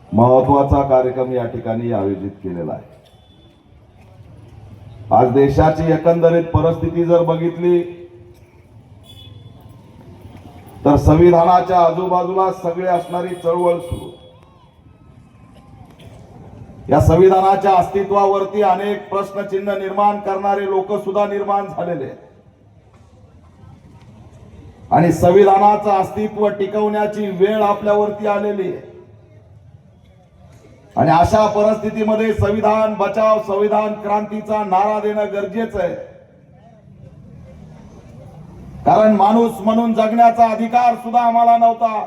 महत्वाचा कार्यक्रम या ठिकाणी आयोजित केलेला आहे। आज देशाची एकंदरीत परिस्थिती जर बघितली तर संविधानाच्या आजूबाजूला सगळे असणारी चळवळ सुरू। या संविधानाच्या अस्तित्वावरती अनेक प्रश्नचिन्ह निर्माण करणारे लोक सुद्धा निर्माण झालेले आहेत आणि संविधानाचं अस्तित्व टिकवण्याची वेळ आपल्यावरती आलेली आहे। आणि अशा परिस्थितीमध्ये संविधान बचाव संविधान क्रांतीचा नारा देणं गरजेचं आहे, कारण माणूस म्हणून जगण्याचा अधिकार सुद्धा आम्हाला नव्हता।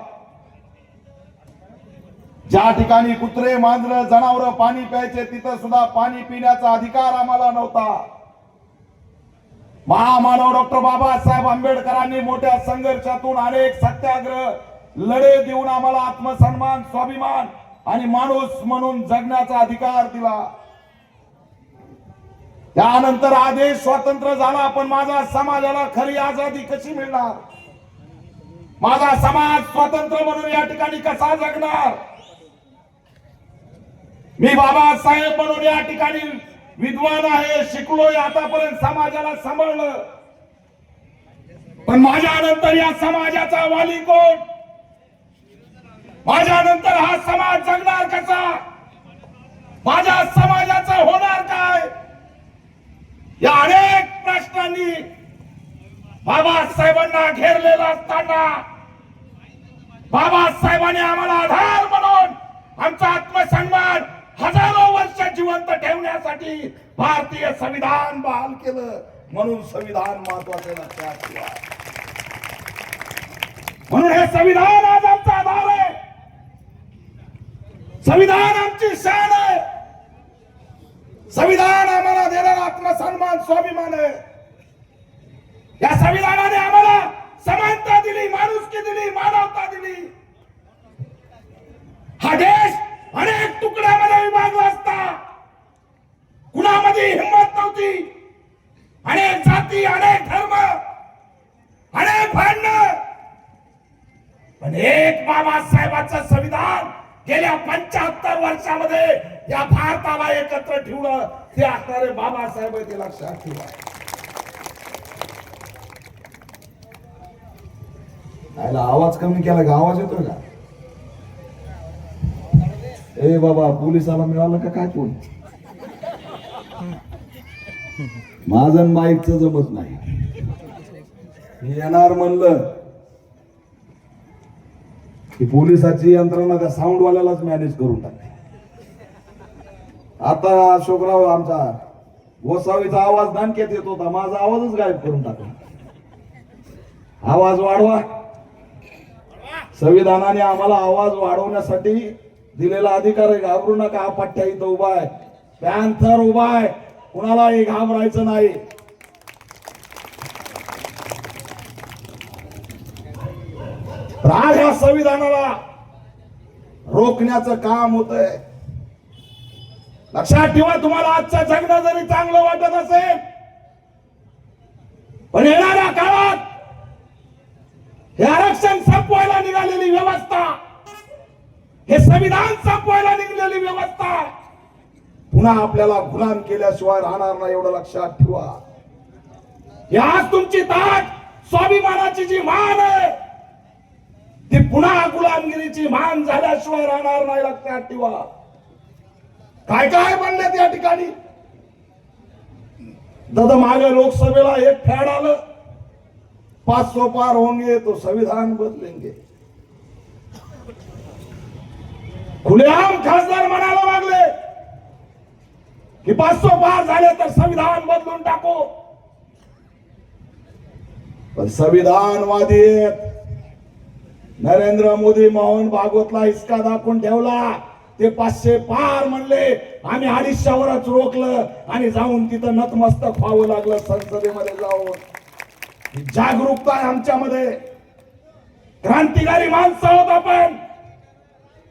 ज्या ठिकाणी कुत्रे मांजर जनावर पाणी प्यायचे तिथं सुद्धा पाणी पिण्याचा अधिकार आम्हाला नव्हता। महामानव डॉक्टर बाबासाहेब आंबेडकरांनी मोठ्या संघर्षातून अनेक सत्याग्रह लढे देऊन आम्हाला आत्मसन्मान स्वाभिमान आणि माणूस म्हणून जगण्याचा अधिकार दिला। त्यानंतर आदेश स्वतंत्र झाला, पण माझ्या समाजाला खरी आझादी कशी मिळणार? माझा समाज स्वतंत्र म्हणून या ठिकाणी कसा जगणार? मी बाबासाहेब म्हणून या ठिकाणी विद्वान आहे, शिकलोय, आतापर्यंत समाजाला सांभाळलं, पण माझ्यानंतर या समाजाचा वाली कोण? माझ्यानंतर हा समाज जगणार कसा? माझ्या समाजाचं होणार काय? या अनेक प्रश्नांनी बाबासाहेबांना घेरलेला असताना बाबासाहेबांनी आम्हाला आधार म्हणून आमचा आत्मसन्मान हजारो वर्ष जिवंत ठेवण्यासाठी भारतीय संविधान बहाल केलं। म्हणून संविधान महत्वाचे लक्षात ठेवा। म्हणून हे संविधान आज आमचा आधार आहे, संविधान आमची शान आहे, संविधान आम्हाला देणारा आत्मसन्मान स्वाभिमान आहे। या संविधानाने आम्हाला समानता दिली, माणुसकी दिली, मानवता दिली। हा देश अनेक तुकड्यामध्ये विभागला असता, कुणामध्ये हिंमत नव्हती, अनेक जाती अनेक धर्म अनेक भांडण, पण एक बाबासाहेबांचं संविधान गेल्या 75 वर्षामध्ये या भारताला एकत्र ठेवलं। ते असणारे बाबासाहेब ते लक्षात ठेवा। आवाज कमी केला का? आवाज येतोय का? ए बाबा, पोलिसाला मिळालं का काय? कोण? माझं माईकचं जमत नाही, मी येणार म्हणलं की पोलिसाची यंत्रणा त्या साऊंड वाल्यालाच मॅनेज करून टाकते। आता अशोकराव आमचा गोसावीचा आवाज दानकेत येत होता, माझा आवाजच गायब करून टाकला। आवाज वाढवा। संविधानाने आम्हाला आवाज वाढवण्यासाठी दिलेला अधिकार आहे, घाबरू नका। हा पठ्ठ्या इथं उभा आहे, पॅन्थर उभा आहे, कुणालाही घाबरायचं नाही। आज या संविधानाला रोखण्याचं काम होतंय। लक्षात ठेवा, तुम्हाला आजचं जगणं जरी चांगलं वाटत असेल, पण येणाऱ्या काळात हे आरक्षण संपवायला निघालेली व्यवस्था, हे संविधान संपवायला निघालेली व्यवस्था पुन्हा आपल्याला गुलाम केल्याशिवाय राहणार नाही, एवढं लक्षात ठेवा। आज तुमची ताट स्वाभिमानाची जी मान आहे ती पुन्हा गुलामगिरीची मान झाल्याशिवाय राहणार नाही, लक्षात ठेवा। काय काय बनले त्या ठिकाणी? दादा मागे लोकसभेला एक फॅड आलं, 500 पार होंगे तो संविधान बदलेंगे। खुलेआम खासदार म्हणायला लागले की 500 पार झाले तर संविधान बदलून टाकू, पण संविधानवादी नरेंद्र मोदी मोहन भागवतला हिसका दाखवून ठेवला। ते 500 पार म्हणले, आम्ही 250वरच रोखलं आणि जाऊन तिथं नतमस्तक व्हावं लागलं संसदेमध्ये जाऊन। जागरूकता आहे आमच्यामध्ये, क्रांतिकारी माणसं आहोत आपण,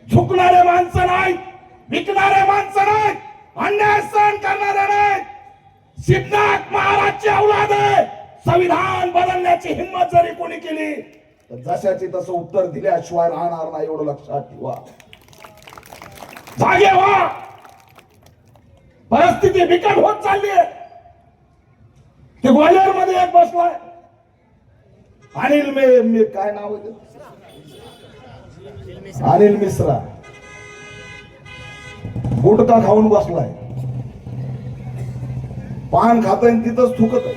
झुकणारे माणसं नाहीत, विकणारे माणसं नाहीत, अन्याय सहन करणारे नाहीत। सिद्धनाथ महाराजची औलाद आहे। संविधान बदलण्याची हिंमत जरी कोणी केली तर जशाची तसं उत्तर दिल्याशिवाय राहणार नाही, एवढं लक्षात ठेवा. जागे व्हा. परिस्थिती बिकट होत चालली आहे. ते ग्वालियर मध्ये एक बसलाय अनिल मे काय नाव आहे, अनिल मिश्रा, गुटखा खाऊन बसलाय, पान खात तिथंच थुकत आहे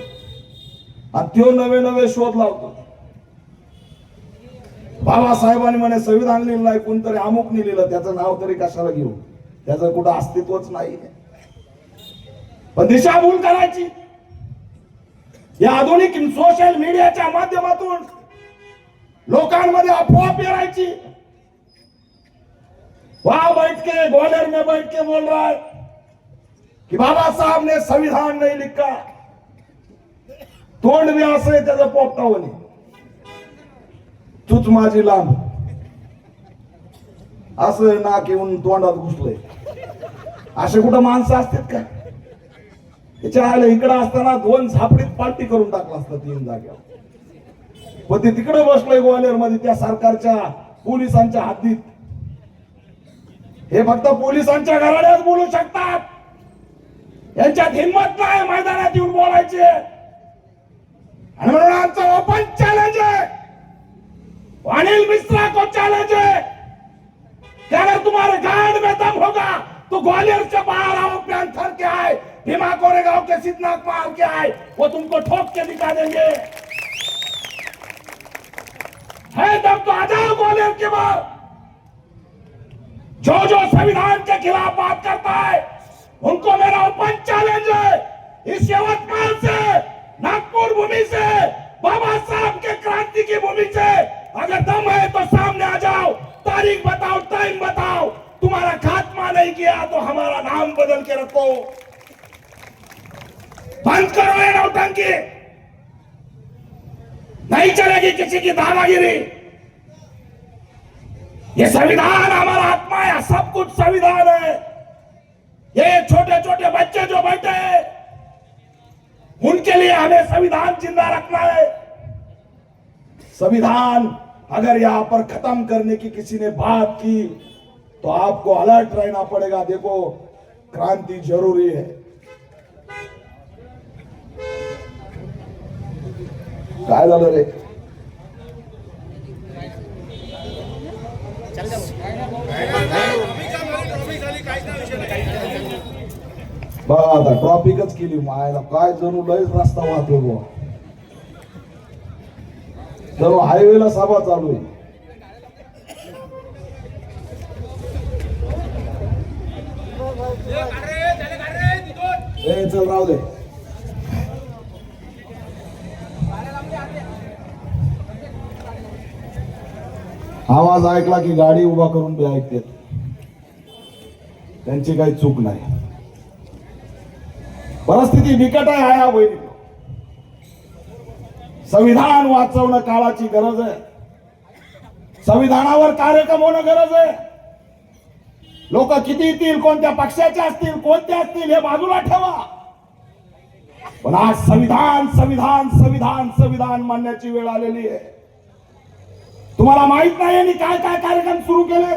आणि त्यो नवे नवे शोध लावतो. बाबासाहेबांनी म्हणे संविधान लिहिलं नाही, कोणतरी अमुकनी लिहिलं, त्याचं नाव तरी कशाला घेऊ, त्याचं कुठं अस्तित्वच नाही. पण दिशाभूल करायची या आधुनिक सोशल मीडियाच्या माध्यमातून लोकांमध्ये अफवा पेरायची. वहां बैठ के ग्वालियर में बैठ के बोल रहा है कि बाबा साहब ने संविधान नहीं लिखा, तोंड भी असं आहे त्याचं पोपटावणी, तूच माझी लांब असं नाक येऊन तोंडात घुसलंय. असे कुठं माणसं असतात का? त्याच्या आलं इकडं असताना 2 झापडीत पार्टी करून टाकला असता 3 जाग्यावर. पण ते तिकडे बसलंय ग्वालियर मध्ये त्या सरकारच्या पोलिसांच्या हद्दीत. हे फक्त पोलिसांच्या घराण्यात बोलू शकतात, यांच्यात हिंमत नाही मैदानात येऊन बोलायचे. आणि म्हणून आमचं ओपन चॅलेंज है, अनिल मिश्रा को चैलेंज है कि अगर तुम्हारे गांड में दम होगा तो ग्वालियर से बाहर आओ, पैंथर के आए, भीमा कोरेगांव के सिद्धनाथ महाल के आए, वो तुमको ठोक के दिखा देंगे. है दम तो आ जाओ ग्वालियर के बाहर. जो जो संविधान के खिलाफ बात करता है उनको मेरा ओपन चैलेंज है. इस यवतमाल से, नागपुर भूमि से, बाबा साहब के क्रांति की भूमि से अगर दम है तो सामने आ जाओ, तारीख बताओ, टाइम बताओ. तुम्हारा खात्मा नहीं किया तो हमारा नाम बदल के रखो. बंद करो ये नौटंकी. नहीं चलेगी किसी की दादागिरी. ये संविधान हमारा आत्मा है, सब कुछ संविधान है. ये छोटे छोटे बच्चे जो बैठे हैं उनके लिए हमें संविधान जिंदा रखना है. संविधान अगर यहां पर खत्म करने की किसी ने बात की तो आपको अलर्ट रहना पड़ेगा. देखो क्रांति जरूरी है. काय झालं रे? बघा आता ट्रॉफिकच केली मायला, काय जणू लयच रस्ता वाहतो बुवा, जणू हायवेला सभा चालू आहे. चल राहू दे. आवाज ऐकला की गाडी उभा करून बी ऐकते, त्यांची काही चूक नाही. परिस्थिती बिकट आहे या बहिणी. संविधान वाचवणं काळाची गरज आहे. संविधानावर कार्यक्रम होणं गरज आहे. लोक किती येतील, कोणत्या पक्षाचे असतील, कोणते असतील, हे बाजूला ठेवा. पण आज संविधान संविधान संविधान संविधान मानण्याची वेळ आलेली आहे. तुम्हाला माहित नाही यांनी काय काय कार्यक्रम सुरू केले.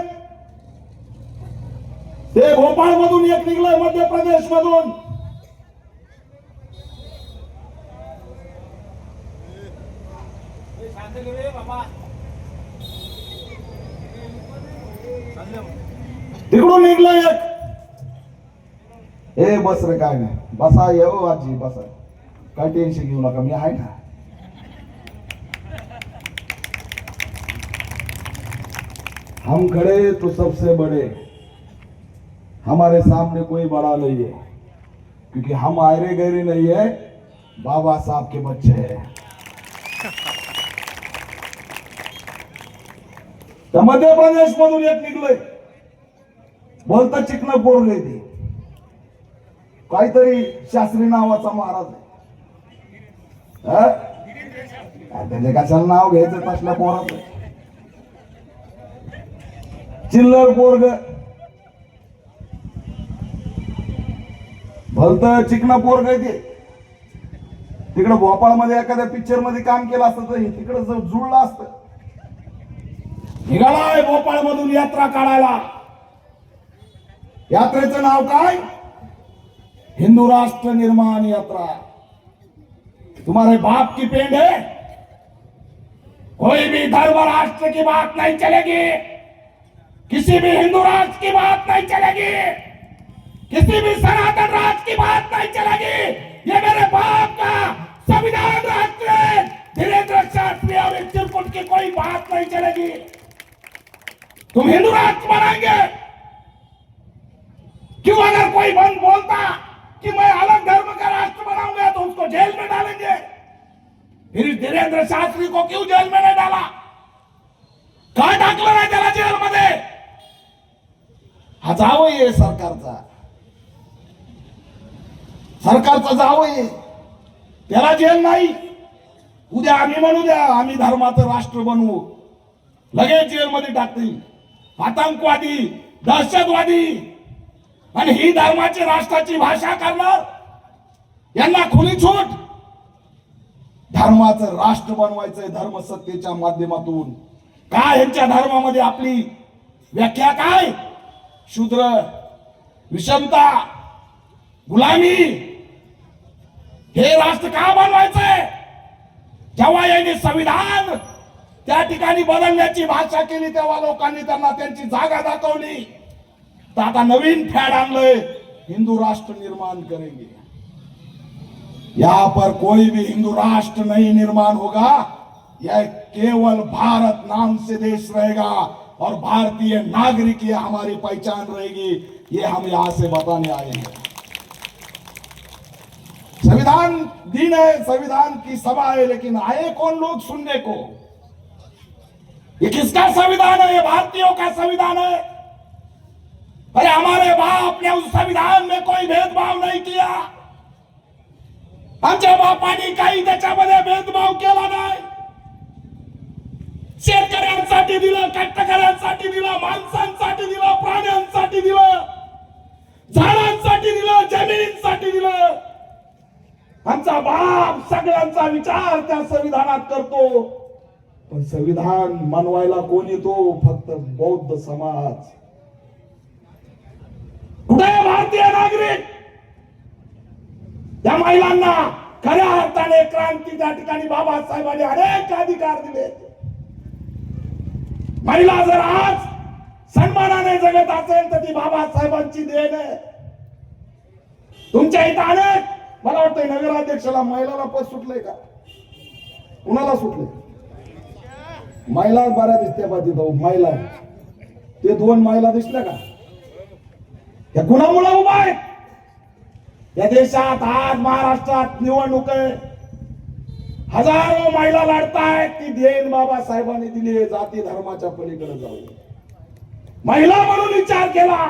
ते भोपाळ मधून एक निघलंय, मध्य प्रदेश मधून. तिकडून निघलं एक. ए बस रे, काय नाही, बसा, येऊ आजी बसा, काय टेन्शन घेऊ नका, मी आहे ना. हम खड़े तो सबसे बड़े, हमारे सामने कोई बड़ा नहीं है, क्योंकि हम आयरे गहरे नहीं है, बाबा साहब के बच्चे हैं. मध्य प्रदेश मधून एक निघलंय, बोलता चिकन पोरगे ते, काहीतरी शास्त्री नावाचा महाराज आहे. त्याच्या कशाला नाव घ्यायचं तसल्या पोराचं. चिल्लर पोरग, भलत चिकना पोरग ते. तिकडे भोपाळ मध्ये एखाद्या पिक्चर मध्ये काम केलं असतं तर तिकडे जुळलं असतं. निघालाय भोपाळ मधून यात्रा काढायला. यात्रेचं नाव काय? हिंदू राष्ट्र निर्माण यात्रा. तुम्हारे बाप की पेंड है. कोई भी धर्म राष्ट्र की बात नहीं चलेगी, किसी भी हिंदू राष्ट्र की बात नहीं चलेगी, किसी भी सनातन राष्ट्र की बात नहीं चलेगी. ये मेरे बाप का संविधान राष्ट्र है. धीरेन्द्र शास्त्री और चिरकुट की कोई बात नहीं चलेगी. तुम हिंदू राष्ट्र बनाएंगे क्यों? अगर कोई बंद बोलता कि मैं अलग धर्म का राष्ट्र बनाऊंगा तो उसको जेल में डालेंगे. फिर धीरेन्द्र शास्त्री को क्यों जेल में नहीं डाला? का टाकलं नाही त्याला जेलमध्ये? हा जावई आहे सरकारचा. सरकारचा जावई आहे, त्याला जेल नाही. उद्या आम्ही म्हणू द्या आम्ही धर्माचं राष्ट्र बनवू, लगेच जेलमध्ये टाकतील. आतंकवादी, दहशतवादी आणि ही धर्माची राष्ट्राची भाषा करणार, यांना खुली छूट. धर्माचं राष्ट्र बनवायचंय धर्मसत्तेच्या माध्यमातून. काय यांच्या धर्मामध्ये आपली व्याख्या काय? शूद्र, विषमता, गुलामी. हे राष्ट्र का बनवायचंय? जेव्हा यांनी संविधान त्या ठिकाणी बदलण्याची भाषा केली तेव्हा लोकांनी त्यांना त्यांची जागा दाखवली. तर आता नवीन फॅड आणलंय, हिंदू राष्ट्र निर्माण करेंगे. यहाँ पर कोई भी हिंदू राष्ट्र नहीं निर्माण होगा. यह केवल भारत नाम से देश रहेगा और भारतीय नागरिक ये हमारी पहचान रहेगी. ये हम यहां से बताने आए हैं. संविधान दिन है, संविधान की सभा है, लेकिन आए कौन लोग सुनने को? ये किसका संविधान है? ये भारतीयों का संविधान है. अरे हमारे बाप ने उस संविधान में कोई भेदभाव नहीं किया. आमच्या बापांनी काही त्याच्यामध्ये भेदभाव केला नाही. शेतकऱ्यांसाठी दिलं, कष्टकऱ्यांसाठी दिलं, माणसांसाठी दिलं, प्राण्यांसाठी दिलं, झाडांसाठी दिलं, जमिनींसाठी दिलं. आमचा बाप सगळ्यांचा विचार त्या संविधानात करतो. पण संविधान बनवायला कोण येतो? फक्त बौद्ध समाज. कुठे भारतीय नागरिक? त्या महिलांना खऱ्या अर्थाने क्रांती त्या ठिकाणी बाबासाहेबांनी अनेक अधिकार दिले. महिला जर आज सन्मानाने जगत असेल तर ती बाबासाहेबांची देण आहे. तुमच्या इथं अनेक, मला वाटतंय नगराध्यक्षाला महिलाला पद सुटलंय का? कुणाला सुटले? महिला बऱ्या दिसत्या पाहिजे. महिला, ते 2 महिला दिसल्या का? या कुणामुळे उभा आहे? या देशात आज महाराष्ट्रात निवडणूक आहे, हजारो महिला लढतायत. ती देण बाबासाहेबांनी दिली आहे, जाती धर्माच्या पलीकडे जाऊ. महिला म्हणून विचार केला,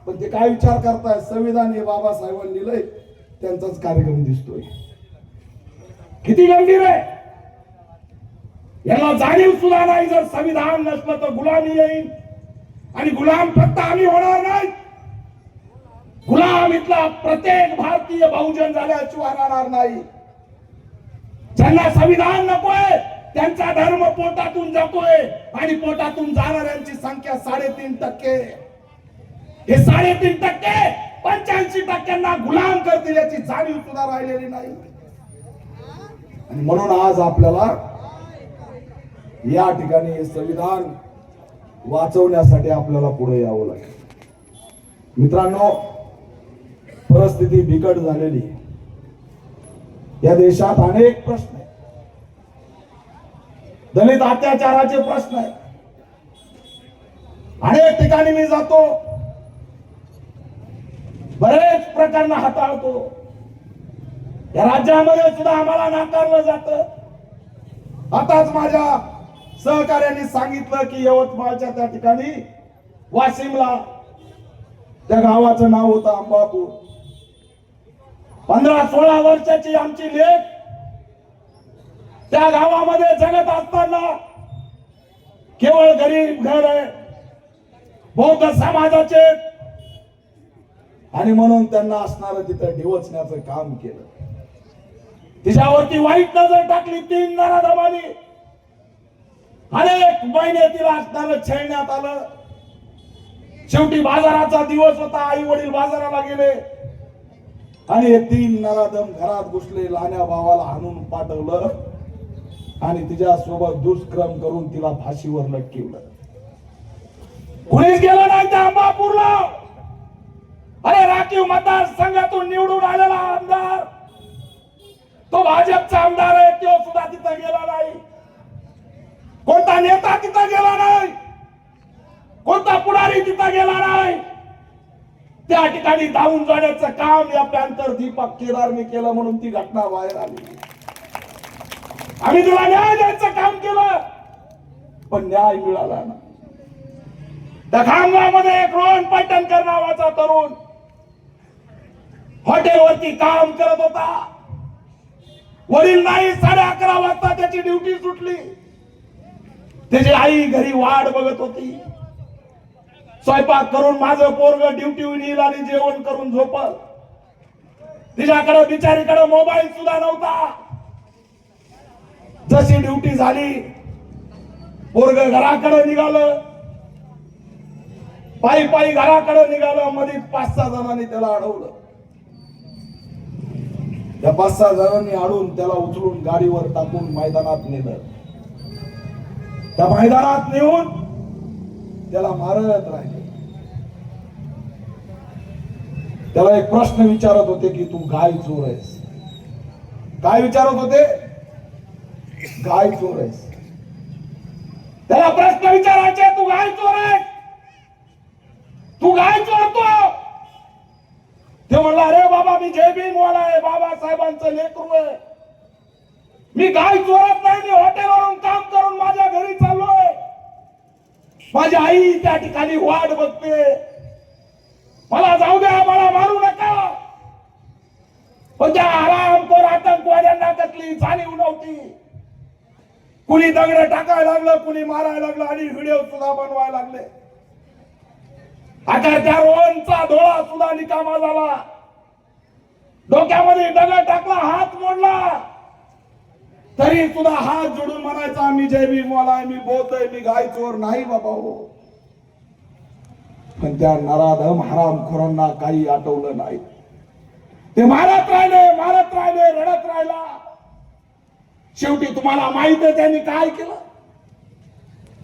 पण ते काय विचार करतायत? संविधान हे बाबासाहेबांनी दिलंय, त्यांचाच कार्यक्रम दिसतोय. किती गंभीर आहे. याला जाणीव सुद्धा नाही. जर संविधान नसलं तर गुलामी येईल, आणि गुलाम फक्त आम्ही होणार नाही, गुलाम इथला प्रत्येक भारतीय बहुजन झाल्याशिवाय राहणार नाही. ज्यांना संविधान नकोय त्यांचा धर्म पोटातून जातोय, आणि पोटातून जाणाऱ्यांची संख्या 3.5%. हे 3.5% 85% गुलाम करतील याची जाणीव सुद्धा राहिलेली नाही. आणि म्हणून आज आपल्याला या ठिकाणी हे संविधान वाचवण्यासाठी आपल्याला पुढे यावं लागेल. मित्रांनो, परिस्थिती बिकट झालेली. या देशात अनेक प्रश्न आहेत. दलित अत्याचाराचे प्रश्न आहेत. अनेक ठिकाणी मी जातो, बरेच प्रकरण हाताळतो. या राज्यामध्ये सुद्धा आम्हाला नाकारलं जातं. आताच माझ्या सहकार्याने सांगितलं की यवतमाळच्या त्या ठिकाणी वाशिमला त्या गावाचं नाव होतं अंबापूर. 15-16 वर्षाची आमची लेक त्या गावामध्ये जगत असताना केवळ गरीब घर आहे, बौद्ध समाजाचे, आणि म्हणून त्यांना असणारं तिथं डिवचण्याचं काम केलं. तिच्यावरती वाईट नजर टाकली 3 नराधमांनी. अनेक महिने तिला असणारं छळण्यात आलं. शेवटी बाजाराचा दिवस होता, आई वडील बाजाराला गेले आणि हे 3 नराधम घरात घुसले. लहान्या भावाला हाणून पाठवलं आणि तिच्या सोबत दुष्कर्म करून तिला फाशीवर लटकवलं. कुणीच गेलं नाही त्या अंबापूरला. अरे राखीव मतदारसंघातून निवडून आलेला आमदार, तो भाजपचा आमदार आहे, तो सुद्धा तिथं गेला नाही. कोणता नेता तिथं गेला नाही, कोणता पुढारी तिथं गेला नाही. त्या ठिकाणी धावून जाण्याचं काम या पॅन्थर दीपक केदारने केलं म्हणून ती घटना बाहेर आली. आम्ही तुला न्याय द्यायचं काम केलं, पण न्याय मिळाला ना. त्या खामगावमध्ये एक रोहन पैठणकर नावाचा तरुण हॉटेलवरती काम करत होता. वडील नाही, 11:30 वाजता त्याची ड्युटी सुटली. त्याची आई घरी वाट बघत होती. स्वयंपाक करून माझं पोरग ड्युटीवर येईल आणि जेवण करून झोपल. तिच्याकडे बिचारीकडे मोबाईल सुद्धा नव्हता. जशी ड्युटी झाली, पोरग घराकडे निघालं, पायी पायी घराकडे निघालं. मध्ये 5-6 जणांनी त्याला अडवलं. त्या 5-6 जणांनी अडवून त्याला उचलून गाडीवर टाकून मैदानात नेलं. त्या मैदानात नेऊन त्याला मारत राहिले. त्याला एक प्रश्न विचारत होते की तू गाय चोर आहेस. काय विचारत होते? गाय चोर आहेस. त्याला प्रश्न विचारायचे, तू गाय चोर आहेस, तू गाय चोरतो. ते म्हणला, अरे बाबा मी जय भीमवाला आहे, बाबासाहेबांचं लेकरू आहे, मी गाय चोरत नाही, मी हॉटेलवरून काम करून माझ्या घरी चाललोय. माझी आई त्या ठिकाणी वाट बघते, मला जाऊ द्या, मला मारू नका. पण त्या आरामखोर आतंकवाद्यांना कसली जाणीव नव्हती. कुणी दगड टाकायला लागलं, कुणी मारायला लागलं आणि व्हिडिओ सुद्धा बनवायला लागले. आता त्या रोहनचा डोळा सुद्धा निकामा झाला. डोक्यामध्ये दगड टाकला, हात मोडला, तरी सुद्धा हात जोडून म्हणायचा, मी जय भीमवाला आहे, मी बौद्ध आहे, मी गाय चोर नाही बाबा हो. पण त्या नराधम हरामखोरांना काही आठवलं नाही. ते मारत राहिले, रडत राहिला. शेवटी तुम्हाला माहित आहे त्यांनी काय केलं.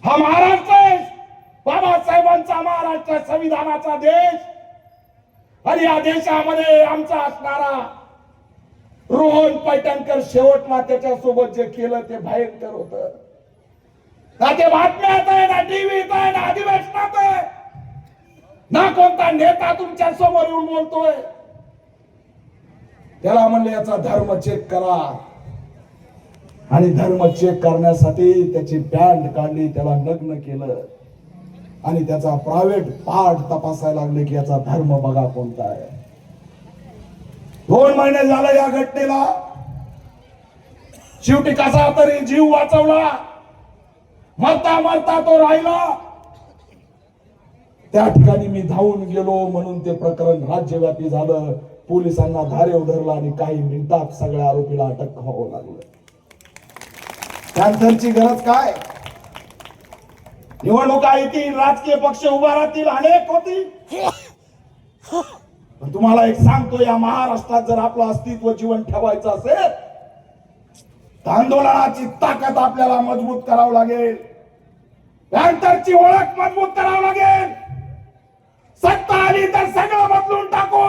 हा महाराष्ट्र आहे, बाबासाहेबांचा महाराष्ट्र, संविधानाचा देश. आणि या देशामध्ये आमचा असणारा रोहन पैठणकर शेवटला त्याच्यासोबत जे केलं ते भयंकर होतं. ना ते बातम्यात आहे, ना टीव्हीत आहे, ना अधिवेशनात आहे, ना कोणता नेता तुमच्या समोर येऊन बोलतोय. त्याला म्हणले याचा धर्म चेक करा. आणि धर्म चेक करण्यासाठी त्याची पॅन्ट काढली, त्याला नग्न केलं आणि त्याचा प्रायव्हेट पार्ट तपासायला लागले की याचा धर्म बघा कोणता आहे. 2 महिने झाले या घटनेला. शेवटी कसा तरी जीव वाचवला. मरता मरता तो राहिला. त्या ठिकाणी मी धावून गेलो म्हणून ते प्रकरण राज्यव्यापी झालं. पोलिसांना धारेवर धरलं आणि काही मिनिटात सगळ्या आरोपीला अटक व्हावं लागलं. कॅन्सरची गरज काय? निवडणुका येतील, राजकीय पक्ष उभा राहतील, अनेक होतील. पण तुम्हाला एक सांगतो, या महाराष्ट्रात जर आपलं अस्तित्व जीवन ठेवायचं असेल तर आंदोलनाची ताकद आपल्याला मजबूत करावं लागेल. पॅन्थरची ओळख मजबूत करावं लागेल. सत्ता आली तर सगळं बदलून टाकू,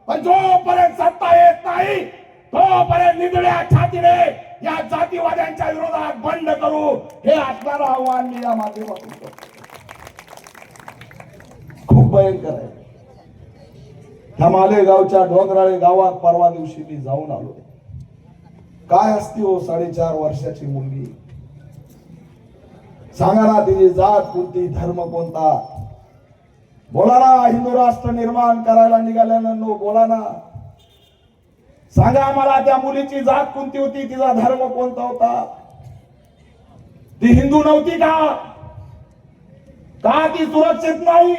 पण जोपर्यंत सत्ता येत नाही तोपर्यंत निधड्या छातीने या जातीवाद्यांच्या विरोधात बंड करू, हे असणारं आव्हान मी या माध्यमातून करतो. खूप भयंकर आहे. ह्या मालेगावच्या डोंगराळे गावात परवा दिवशी मी जाऊन आलो. काय असती हो 4.5 वर्षाची मुलगी. सांगा ना तिची जात कोणती, धर्म कोणता. बोला ना, हिंदू राष्ट्र निर्माण करायला निघाल्यानं बोला ना. सांगा आम्हाला त्या मुलीची जात कोणती होती, तिचा धर्म कोणता होता. ती हिंदू नव्हती का? का ती सुरक्षित नाही?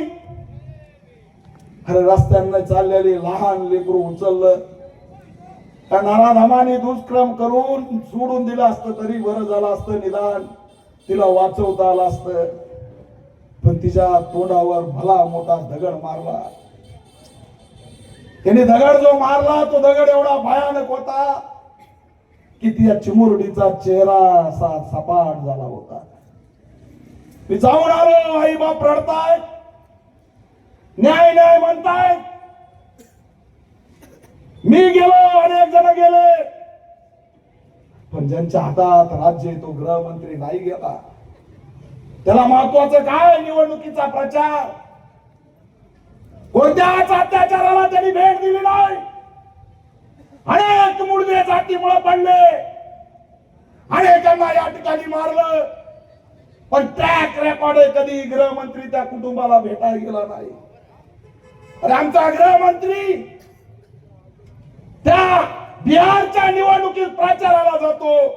अरे रस्त्यांना चाललेली लहान लेकरू उचललं, त्या नराधमाने दुष्कर्म करून सोडून दिलं असतं तरी बरं झालं असतं. निदान तिला वाचवता आलं असतं, पण तिच्या तोंडावर भला मोठा दगड मारला. त्याने दगड जो मारला तो दगड एवढा भयानक होता की त्या चिमुरडीचा चेहरा असा सपाट झाला होता. मी जाऊन आलो, आई बाप रडतायत, न्याय न्याय म्हणतायत. मी गेलो, अनेक जण गेले, पण ज्यांच्या हातात राज्य आहे तो गृहमंत्री नाही गेला. त्याला महत्वाचं काय? निवडणुकीचा प्रचार. कोणत्याच अत्याचाराला त्यांनी भेट दिली नाही. अनेक मुडदे जातीमुळे पडले, अनेकांना या ठिकाणी मारलं, पण ट्रॅक रेकॉर्ड कधी गृहमंत्री त्या कुटुंबाला भेटायला गेला नाही. अरे आमचा गृहमंत्री त्या बिहारच्या निवडणुकीत प्रचाराला जातो,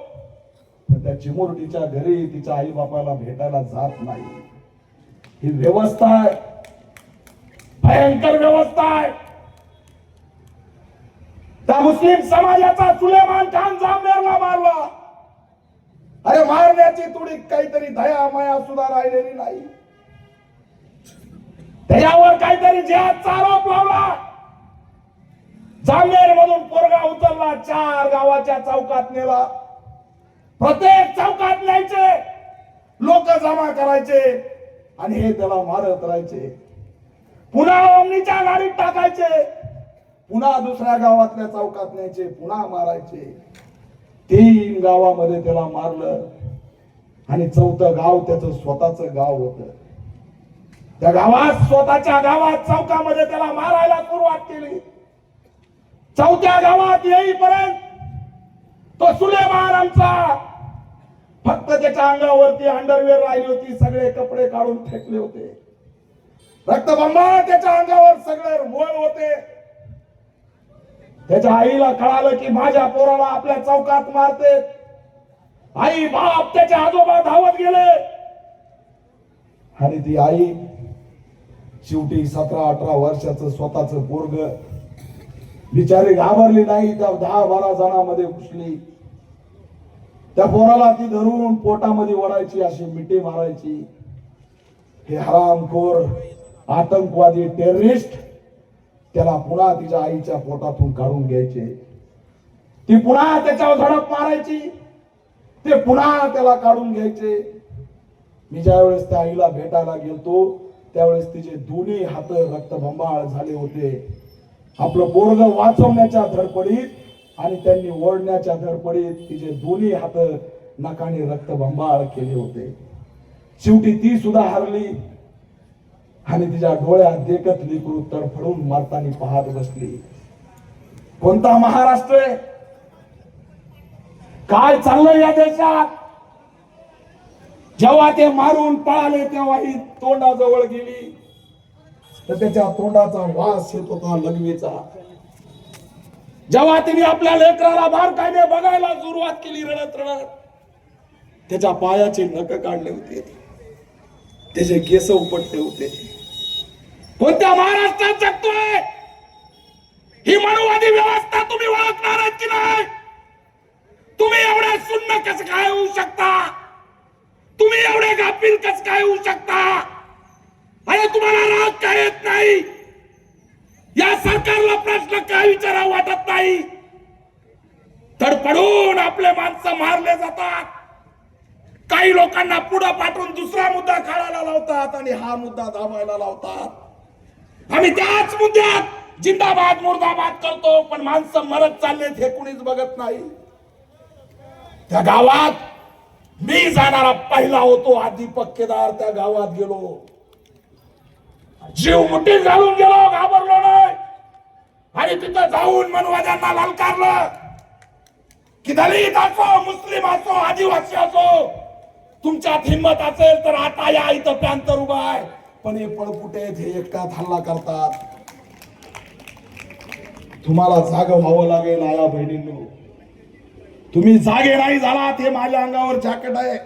पण त्या चिमुरडीच्या घरी तिच्या आई बापाला भेटायला जात नाही. ही व्यवस्था आहे, भयंकर व्यवस्था आहे. त्या मुस्लिम समाजाचा सुलेमान खान जामनेरला मारला. अरे मारण्याची थोडी काहीतरी दया माया सुद्धा राहिलेली नाही. त्याच्यावर काहीतरी जिहादचा आरोप लावला. जामनेर मधून पोरगा उचलला, 4 गावाच्या चौकात नेला. प्रत्येक चौकात न्यायचे, लोक जमा करायचे आणि हे त्याला मारत राहायचे. पुन्हा ओमनीच्या गाडीत टाकायचे, पुन्हा दुसऱ्या गावातल्या चौकात न्यायचे, पुन्हा मारायचे. 3 गावामध्ये त्याला मारलं आणि 4थं गाव त्याचं स्वतःचं गाव होतं. त्या गावात, स्वतःच्या गावात चौकामध्ये त्याला मारायला सुरुवात केली. 4थ्या गावात येईपर्यंत तो सुलेमान आमचा फक्त त्याच्या अंगावरती अंडरवेअर राहिली होती, सगळे कपडे काढून फेकले होते. रक्तबंबाळ त्याच्या अंगावर सगळे गोळ होते. त्याच्या आईला कळालं की माझ्या पोराला आपल्या चौकात मारते. आई बाप त्याचे आजोबा धावत गेले आणि ती आई शेवटी 17-18 वर्षाचं स्वतःचं पोरग बिचारी घाबरली नाही. त्या 10-12 जणांमध्ये घुसली. त्या पोराला ती धरून पोटामध्ये ओढायची, अशी मिठी मारायची. हे हरामखोर आतंकवादी टेररिस्ट त्याला पुन्हा तिच्या आईच्या पोटातून काढून घ्यायचे. ती पुन्हा त्याच्यावर झडप मारायची, ते पुन्हा त्याला काढून घ्यायचे. मी ज्या वेळेस त्या आईला भेटायला गेलतो त्यावेळेस तिचे दोन्ही हात रक्तबंबाळ झाले होते. आपलं पोरग वाचवण्याच्या धडपडीत आणि त्यांनी ओढण्याच्या धडपडीत तिचे दोन्ही हात नाकाने रक्तबंबाळ केले होते. शेवटी ती सुद्धा हरली आणि तिच्या डोळ्यात देखत लेकरू तडफडून मारताना पाहत बसली. कोणता महाराष्ट्र आहे? काय चाललंय या देशात? जेव्हा ते मारून पळाले तेव्हा ही तोंडाजवळ गेली तर त्याच्या तोंडाचा वास येत होता लघवीचा. जेव्हा तिने आपल्या लेकराला बारकाईने बघायला सुरुवात केली रडत रडत, त्याच्या पायाचे नख काढले होते, त्याचे केस उपटले होते. कोणत्या महाराष्ट्रात जगतोय? ही मनुवादी व्यवस्था तुम्ही ओळखणार आहात की नाही? तुम्ही एवढे शून्य कसं काय होऊ शकता? तुम्ही एवढे गाफील कसं काय होऊ शकता? अरे तुम्हाला राग काय येत नाही? या सरकारला प्रश्न काय विचारावा वाटत नाही? तडफडून आपले माणसं मारले जातात. काही लोकांना पुढे पाठवून दुसरा मुद्दा काढायला लावतात आणि हा मुद्दा दाबायला लावतात. आम्ही त्याच मुद्द्यात जिंदाबाद मुर्दाबाद करतो, पण माणसं मरत चाललेत हे कुणीच बघत नाही. त्या गावात मी जाणारा पहिला होतो, आधी पक्केदार. त्या गावात गेलो, जीव मुठीत घालून गेलो, घाबरलो नाही. आणि तिथं जाऊन मनुवाद्यांना ललकारलं की दलित असो, मुस्लिम असो, आदिवासी असो, तुमच्यात हिंमत असेल तर आता या, इथं पॅंथर उभा आहे. पण हे पळपुटे हे एकटात हल्ला करतात. तुम्हाला जाग व्हावं लागेल आया बहिणींनो. तुम्ही जागे नाही झालात हे माझ्या अंगावर जॅकेट आहे.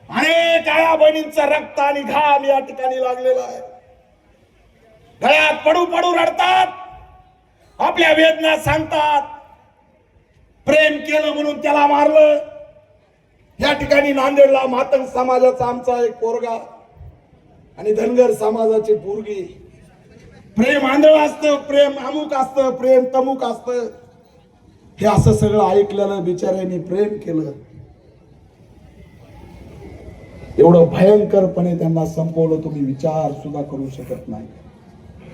अनेक आया बहिणींचं रक्त आणि घाम या ठिकाणी लागलेला आहे. गळ्यात पडू पडू रडतात, आपल्या वेदना सांगतात. प्रेम केलं म्हणून त्याला मारलं, या ठिकाणी नांदेडला मातंग समाजाचा आमचा एक पोरगा आणि धनगर समाजाची पोरगी, प्रेम आंधळ असतं, प्रेम अमुक असतं, प्रेम तमुक असतं, हे असं सगळं ऐकलेलं बिचाऱ्यांनी प्रेम केलं. एवढं भयंकरपणे त्यांना संपवलं, तुम्ही विचार सुद्धा करू शकत नाही.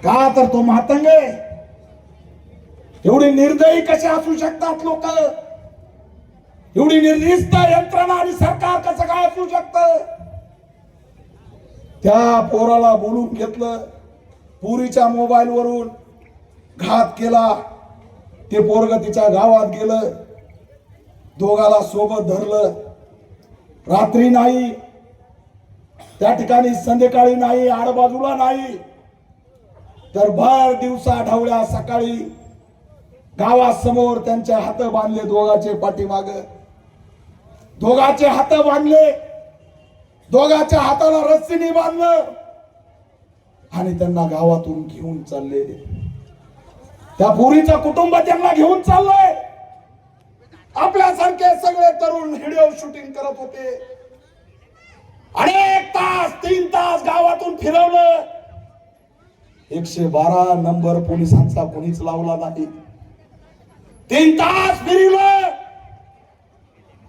का तर तो मातंग आहे. एवढी निर्दयी कसे असू शकतात लोक, एवढी निर्निस्त यंत्रणा आणि सरकार कसं काय असू शकतं. त्या पोराला बोलून घेतलं, पुरीच्या मोबाईल वरून घात केला. ते पोरग तिच्या गावात गेलं, दोघाला सोबत धरलं. रात्री नाही, त्या ठिकाणी संध्याकाळी नाही, आडबाजूला नाही, तर भर दिवसा ढवळ्या सकाळी गावासमोर त्यांचे हात बांधले, दोघाचे पाठीमाग दोघाचे हात बांधले, दोघाच्या हाताला रस्सीने बांधलं आणि त्यांना गावातून घेऊन चालले. त्या पोरीचं कुटुंब त्यांना घेऊन चाललंय. आपल्यासारखे सगळे तरुण व्हिडिओ शूटिंग करत होते. अनेक तास, 3 तास गावातून फिरवलं. 112 नंबर पोलिसांचा कोणीच लावला नाही. 3 तास फिरवलं.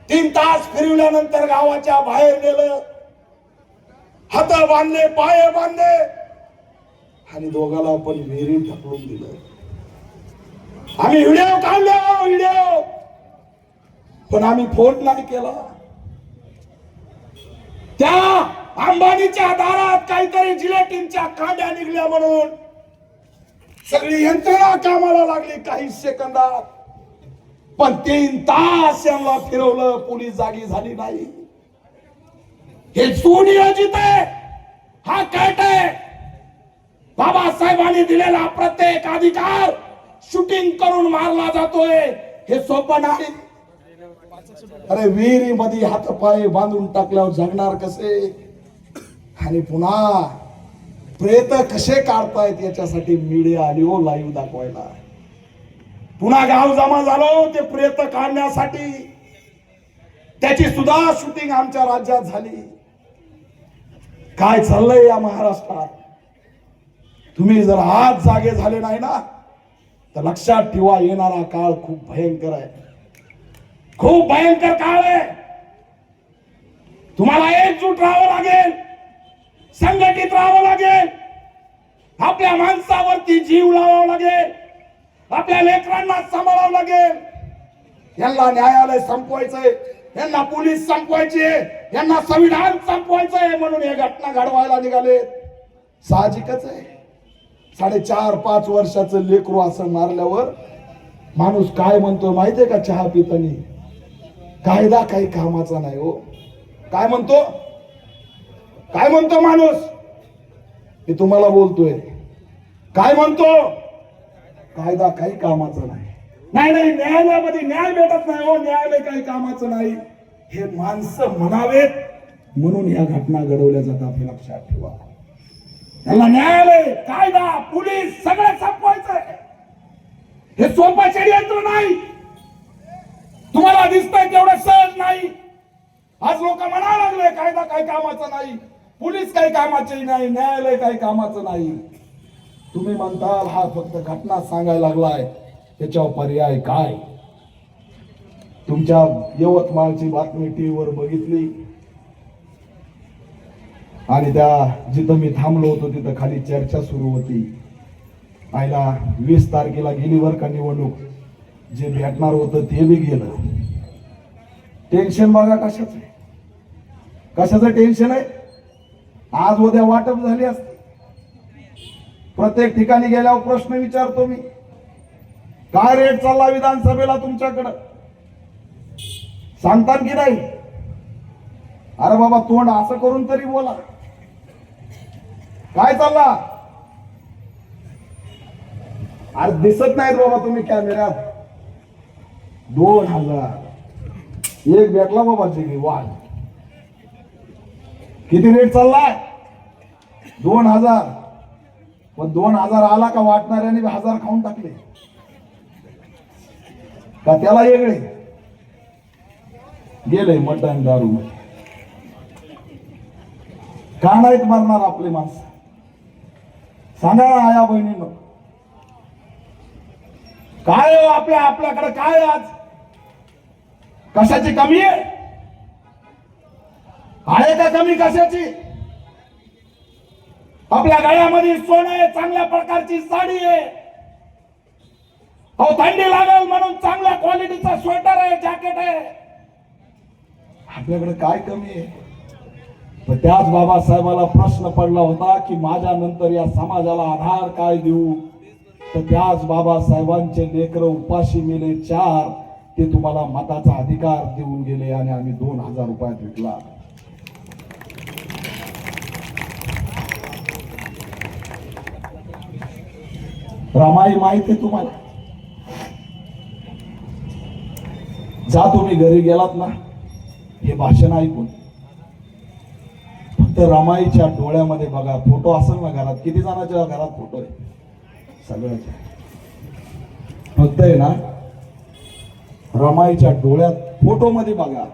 3 तास फिरवल्यानंतर गावाच्या बाहेर गेलं, हात बांधले, पाय बांधले आणि दोघाला पण विहिरीत ढकलून दिलं. आम्ही व्हिडिओ काढले, व्हिडिओ, पण आम्ही फोन नाही केला. त्या अंबानीच्या दारात काहीतरी जिलेटिनच्या कांड्या निघल्या म्हणून सगळी यंत्रणा कामाला लागली काही सेकंदात. पण 3 तास यांना फिरवलं, पोलीस जागी झाली नाही. हे सुनियोजित आहे, हा कट आहे. बाबासाहेबांनी दिलेला प्रत्येक अधिकार शूटिंग करून मारला जातोय, हे सोपं नाही. अरे विहिरीमध्ये हात पाय बांधून टाकल्यावर जगणार कसे, आणि पुन्हा प्रेत कसे काढतायत याच्यासाठी मीडिया आली हो लाईव्ह दाखवायला. पुन्हा गाव जमा झालो ते प्रेत काढण्यासाठी. त्याची सुद्धा शूटिंग आमच्या राज्यात झाली. काय चाललंय या महाराष्ट्रात, तुम्ही जर आज जागे झाले नाही ना तर लक्षात ठेवा, येणारा काळ खूप भयंकर आहे, खूप भयंकर काळ आहे. तुम्हाला एकजूट राहावं लागेल, संघटित राहावं लागेल, आपल्या माणसावरती जीव लावावा लागेल, आपल्या लेकरांना सांभाळावं लागेल. यांना न्यायालय संपवायचंय, यांना पोलीस संपवायचे, यांना संविधान संपवायचंय म्हणून हे घटना घडवायला निघाले. साहजिकच आहे. 4.5-5 वर्षाचं लेकरू असं मारल्यावर माणूस काय म्हणतो माहितीये का? चहा पितानी, कायदा काही कामाचा नाही हो. काय म्हणतो, काय म्हणतो माणूस? मी तुम्हाला बोलतोय, काय म्हणतो? कायदा काही कामाचा नाही. नाही, न्यायालयामध्ये न्याय भेटत नाही हो, न्यायालय काही कामाचं नाही, हे माणसं म्हणावेत म्हणून या घटना घडवल्या जातात. हे लक्षात ठेवा. त्यांना न्यायालय, कायदा, पोलीस सगळं संपवायचंय. हे सोपं षडयंत्र नाही. तुम्हाला दिसतंय तेवढं सहज नाही. आज लोक म्हणायला लागले कायदा काही कामाचा नाही, पोलीस काही कामाचे नाही, न्यायालय काही कामाचं नाही. तुम्ही म्हणताल हा फक्त घटना सांगायला लागलाय, त्याच्यावर पर्याय काय? तुमच्या यवतमाळची बातमी टीव्हीवर बघितली आणि त्या जिथं मी थांबलो होतो तिथं खाली चर्चा सुरू होती. आयला 20 तारखेला गेली वर का निवडणूक, जे भेटणार होतं ते बी गेलं. टेन्शन बघा कशाचं आहे, कशाचं टेन्शन आहे. आज उद्या वाटप झाली असते. प्रत्येक ठिकाणी गेल्यावर प्रश्न विचारतो मी, काय रेट चालला विधानसभेला तुमच्याकडं, सांगतात की नाही? अरे बाबा तोंड असं करून तरी बोला, काय चालला? आज दिसत नाहीत बाबा तुम्ही कॅमेऱ्यात. 2000 एक भेटला बाबा जिगी वाढ. किती रेट चाललाय? 2000. पण 2000 आला का वाटणाऱ्याने 1000 खाऊन टाकले का? त्याला वेगळे गेले मटण दारू मध्ये. का नाहीत मरणार आपले माणसं? सांगा आया बहिणींनो, काय हो आपल्याकडे काय आज कशाची कमी आहे? आहे का कमी कशाची? आपल्या गळ्यामध्ये सोनं आहे, चांगल्या प्रकारची साडी आहे, अहो थंडी लागेल म्हणून चांगल्या क्वालिटीचा स्वेटर आहे, जॅकेट आहे. आपल्याकडे काय कमी आहे? पण त्याच बाबासाहेबाला प्रश्न पडला होता की माझ्या नंतर या समाजाला आधार काय देऊ? तर त्याच बाबासाहेबांचे लेकर उपाशी मेले 4, ते तुम्हाला मताचा अधिकार देऊन गेले आणि आम्ही 2000 रुपयात विकला. रमाई माहिती आहे तुम्हाला? जा तुम्ही घरी गेलात ना, हे भाषण ऐकून फक्त रमाईच्या डोळ्यामध्ये बघा. फोटो असेल ना घरात, किती जणांच्या घरात फोटो आहे? सगळ्याच्या. फक्त आहे ना रमाईच्या डोळ्यात फोटो मध्ये बघा,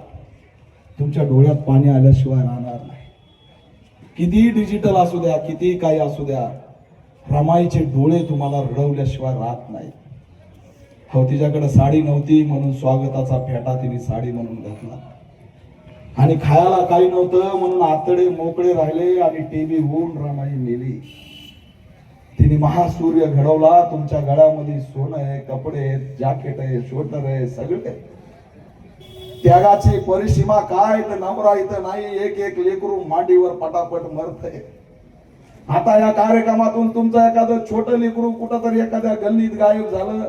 तुमच्या डोळ्यात पाणी आल्याशिवाय राहणार नाही. किती डिजिटल असू द्या, किती काही असू द्या, रमाईचे डोळे तुम्हाला रडवल्याशिवाय राहत नाही. हो, तिच्याकडे साडी नव्हती म्हणून स्वागताचा फेटा तिने साडी म्हणून घातला, आणि खायला काही नव्हतं म्हणून आतडे मोकळे राहिले आणि टीव्ही होऊन रमाई मेली. तिने महासूर्य घडवला. तुमच्या गळ्यामध्ये सोनं आहे, कपडे आहेत, जॅकेट आहे, स्वेटर आहे, सगळे. त्यागाची परिसीमा काय? तर नमरा इथं नाही, एक एक लेकरू मांडीवर पटापट मरतय. आता या कार्यक्रमातून तुमचं एखादं छोटं लेकरू कुठंतरी एखाद्या गल्लीत गायब झालं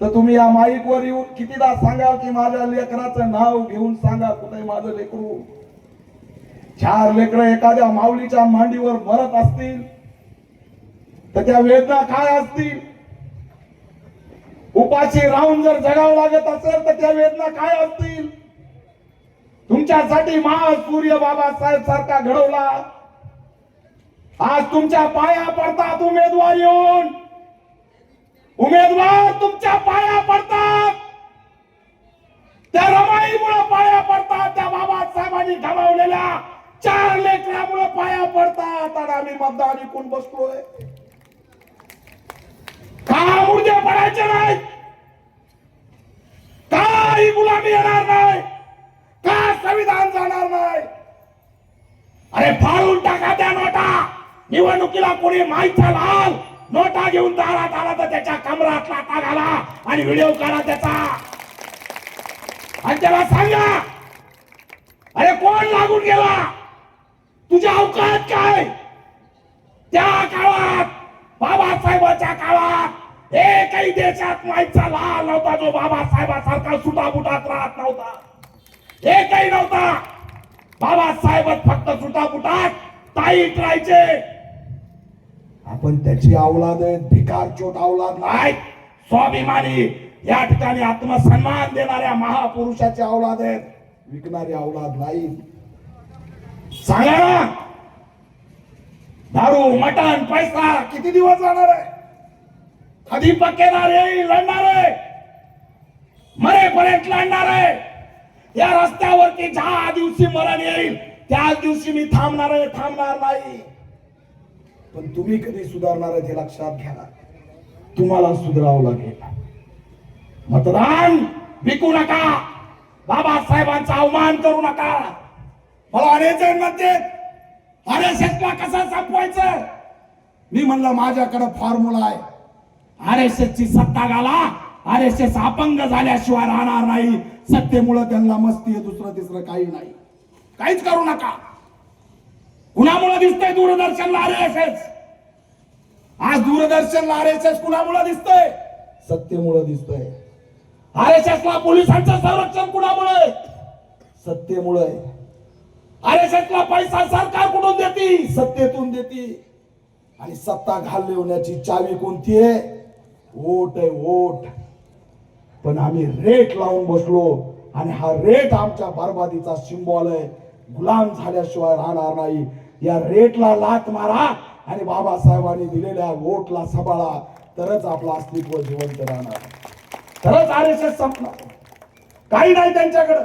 तर तुम्ही या माईक वर येऊन कितीदा सांगा की माझ्या लेकराचं नाव घेऊन सांगा कुठे माझं लेकरू. 4 लेकरं एखाद्या माऊलीच्या मांडीवर मरत असतील तर त्या वेदना काय असतील? उपाशी राहून जर जगावं लागत असेल तर त्या वेदना काय असतील? तुमच्यासाठी महासूर्य बाबासाहेब सारखा घडवला. आज तुमच्या पाया पडतात उमेदवार येऊन, उमेदवार तुमच्या पाया पडतात, त्या रमाईमुळे पाया पडतात, त्या बाबासाहेबांनी घडवलेल्या 4 लेकरामुळे पाया पडतात. आणि आम्ही मतदार विकून बसलोय. का मुर्दे पडायचे नाही? का ही गुलामी येणार नाही? का संविधान जाणार नाही? अरे फाडून टाका त्या नोटा. निवडणुकीला कोणी माईचा लाल नोटा घेऊन दारात आला तर त्याच्या कमरात लाथा घाला आणि व्हिडिओ काढा त्याचा, आणि त्याला सांगा अरे कोण लागून गेला, तुझ्या अवकात काय? त्या काळात, बाबासाहेबांच्या काळात एकही देशात माईचा लाल नव्हता जो बाबासाहेबांसारखा सुटाबुटात राहत नव्हता. एकही नव्हता. बाबासाहेब फक्त सुटाबुटात टाईट राहायचे. आपण त्याची औलाद आहेत, भिकार चोट औलाद नाही. स्वाभिमानी या ठिकाणी आत्मसन्मान देणाऱ्या महापुरुषाची औलाद आहेत, विकणारी औलाद नाही. सांगा ना, दारू, मटण, पैसा किती दिवस जाणार आहे? कधी पक्केदार येईल? लढणार आहे, मरेपर्यंत लढणार आहे. या रस्त्यावरती ज्या दिवशी मरण येईल त्याच दिवशी मी थांबणार आहे, थांबणार नाही. पण तुम्ही कधी सुधारणार आहे हे लक्षात घ्या. तुम्हाला सुधारावं लागेल. मतदान विकू नका, बाबासाहेबांचा अवमान करू नका. मला अनेक जण म्हणतात आरएसएसला कसं संपवायचं. मी म्हणलं माझ्याकडे फॉर्म्युला आहे. आरएसएसची सत्ता घाला, आरएसएस अपंग झाल्याशिवाय राहणार नाही. सत्तेमुळे त्यांना मस्ती आहे, दुसरं तिसरं काही नाही. काहीच करू नका. कुणामुळे दिसतंय दूरदर्शनला आरएसएस? आज दूरदर्शनला आरएसएस कुणामुळे दिसतंय? सत्तेमुळे दिसतंय. आरएसएसला पोलिसांचं संरक्षण कुणामुळे? सत्तेमुळे. आरएसएसला पैसा सरकार कुठून देते? सत्तेतून देते. आणि सत्ता घालवण्याची चावी कोणती आहे? वोट आहे, वोट. पण आम्ही रेट लावून बसलो आणि हा रेट आमच्या बरबादीचा सिंबॉल आहे. गुलाम झाल्याशिवाय राहणार नाही. या रेटला लात मारा आणि बाबासाहेबांनी दिलेल्या वोटला सांभाळा, तरच आपलं अस्तित्व जिवंत राहणार, तरच आरएसएस संपणार. काही नाही त्यांच्याकडे.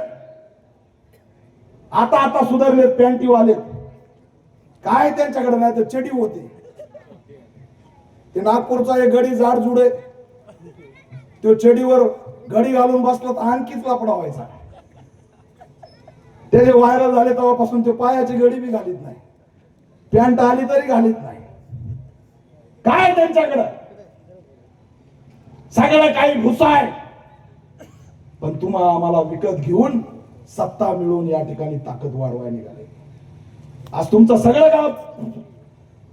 आता आता सुधारले पॅन्टीवाले. काय त्यांच्याकडे नाही तर चडी होते. ते नागपूरचा एक गडी जाड जुडे, तो चडीवर गडी घालून बसला तर आणखीच लापडा व्हायचा. ते जे व्हायरल झाले तेव्हापासून ते पायाची गडी बी घालीत नाही, पॅन्ट आली तरी घालीत नाही. काय त्यांच्याकडं सगळं काही भुसाय. पण तुम्हा आम्हाला विकत घेऊन सत्ता मिळवून या ठिकाणी ताकद वाढवायला निघाले. आज तुमचं सगळं गाव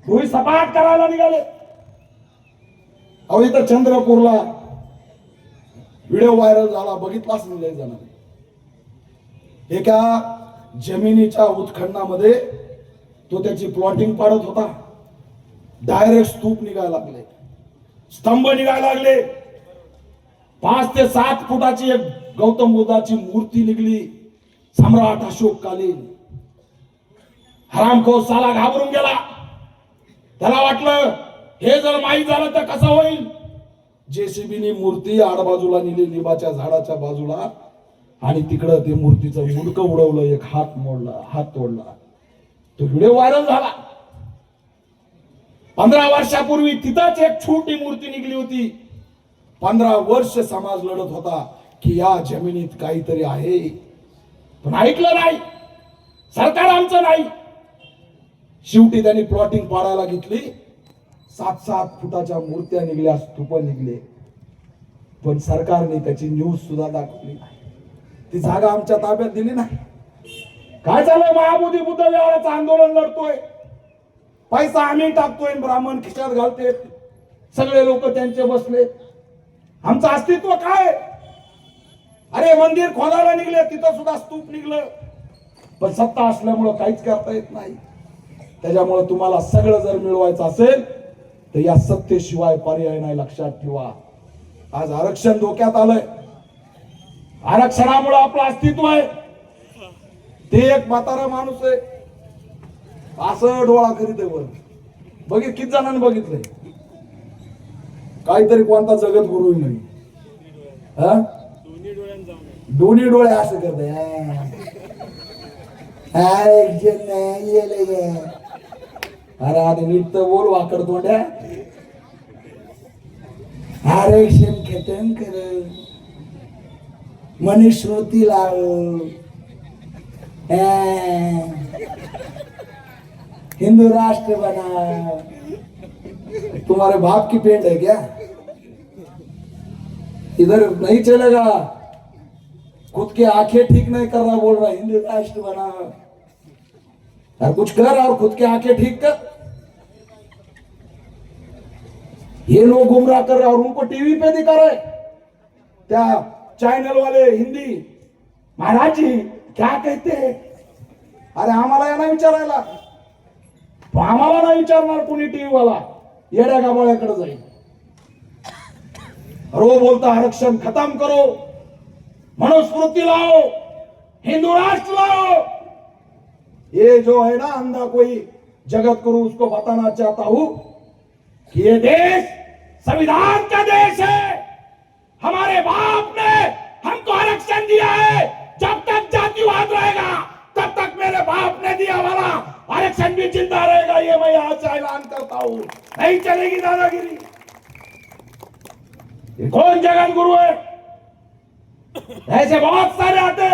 भुई सपाट करायला निघाले. अहो इथं चंद्रपूरला व्हिडिओ व्हायरल झाला, बघितलाच नाही लय जणांनी. एका जमिनीच्या उत्खननामध्ये तो त्याची प्लॉटिंग पाडत होता. डायरेक्ट स्तूप निघायला लागले, स्तंभ निघायला लागले. 5 ते 7 फुटाची एक गौतम बुद्धाची मूर्ती निघली, सम्राट अशोककालीन. हरामखोर साला घाबरून गेला. त्याला वाटलं हे जर माहीत झालं तर कसं होईल. जेसीबीनी मूर्ती आडबाजूला नेली, लिंबाच्या झाडाच्या बाजूला, आणि तिकडं ते मूर्तीचं मुडकं उडवलं, एक हात मोडला, हात तोडला. तो व्हिडिओ व्हायरल झाला. 15 वर्षापूर्वी तिथंच एक छोटी मूर्ती निघली होती. 15 वर्ष समाज लढत होता की या जमिनीत काहीतरी आहे, पण ऐकलं नाही, सरकार आमचं नाही. शेवटी त्यांनी प्लॉटिंग पाडायला घेतली. 7-7 फुटाच्या मूर्त्या निघल्या, स्तूप निघले, पण सरकारने त्याची न्यूज सुद्धा दाखवली नाही. ती जागा आमच्या ताब्यात दिली नाही. काय झालं, महाबोधी बुद्ध विहाराचं आंदोलन लढतोय, पैसा आम्ही टाकतोय, ब्राह्मण खिशात घालते, सगळे लोक त्यांचे बसले. आमचं अस्तित्व काय. अरे मंदिर खोदायला निघले, तिथं सुद्धा स्तूप निघलं, पण सत्ता असल्यामुळं काहीच करता येत नाही. त्याच्यामुळे तुम्हाला सगळं जर मिळवायचं असेल तर या सत्तेशिवाय पर्याय नाही, लक्षात ठेवा. आज आरक्षण धोक्यात आलंय. आरक्षणामुळे आपलं अस्तित्व आहे. ते एक म्हातारा माणूस आहे, असं डोळा करीत आहे वर. बघित किती जणांनी बघितलंय. काहीतरी कोणता जगत गुरु नाही, दोन्ही डोळे असं करते. अरे आधी नीट तर बोल, वाकड तोंड्या. आरक्षण खतम कर, मनुस्मृती लाव, हिंदू राष्ट्र बना. तुम्हारे बाप की पेंट है क्या? इधर नहीं चलेगा. खुद के आंखें ठीक नहीं कर रहा, बोल रहा हिंदू राष्ट्र बना. और कुछ कर और खुद के आंखें ठीक कर. ये लोग गुमराह कर रहे और उनको टीवी पे दिखा रहे. क्या चैनल वाले हिंदी, महाराज जी क्या कहते हैं. अरे आम्हाला यांना विचारायला, आम्हाला नाही विचारणार कोणी टीव्ही वाला, येड्या गाबाळ्याकडे जाईल. और वो बोलता आरक्षण खत्म करो, मनुस्मृति लाओ, हिंदू राष्ट्र लाओ. ये जो है ना अंधा कोई जगत गुरु, उसको बताना चाहता हूं कि ये देश संविधान का देश है. हमारे बाप ने हमको आरक्षण दिया है. जब तक जातिवाद रहेगा तब तक मेरे बाप ने दिया वाला आरक्षण भी जिंदा रहेगा. ये मैं आज से ऐलान करता हूं. नहीं चलेगी दादागिरी. ये कौन जगत गुरु है? ऐसे बहुत सारे आते.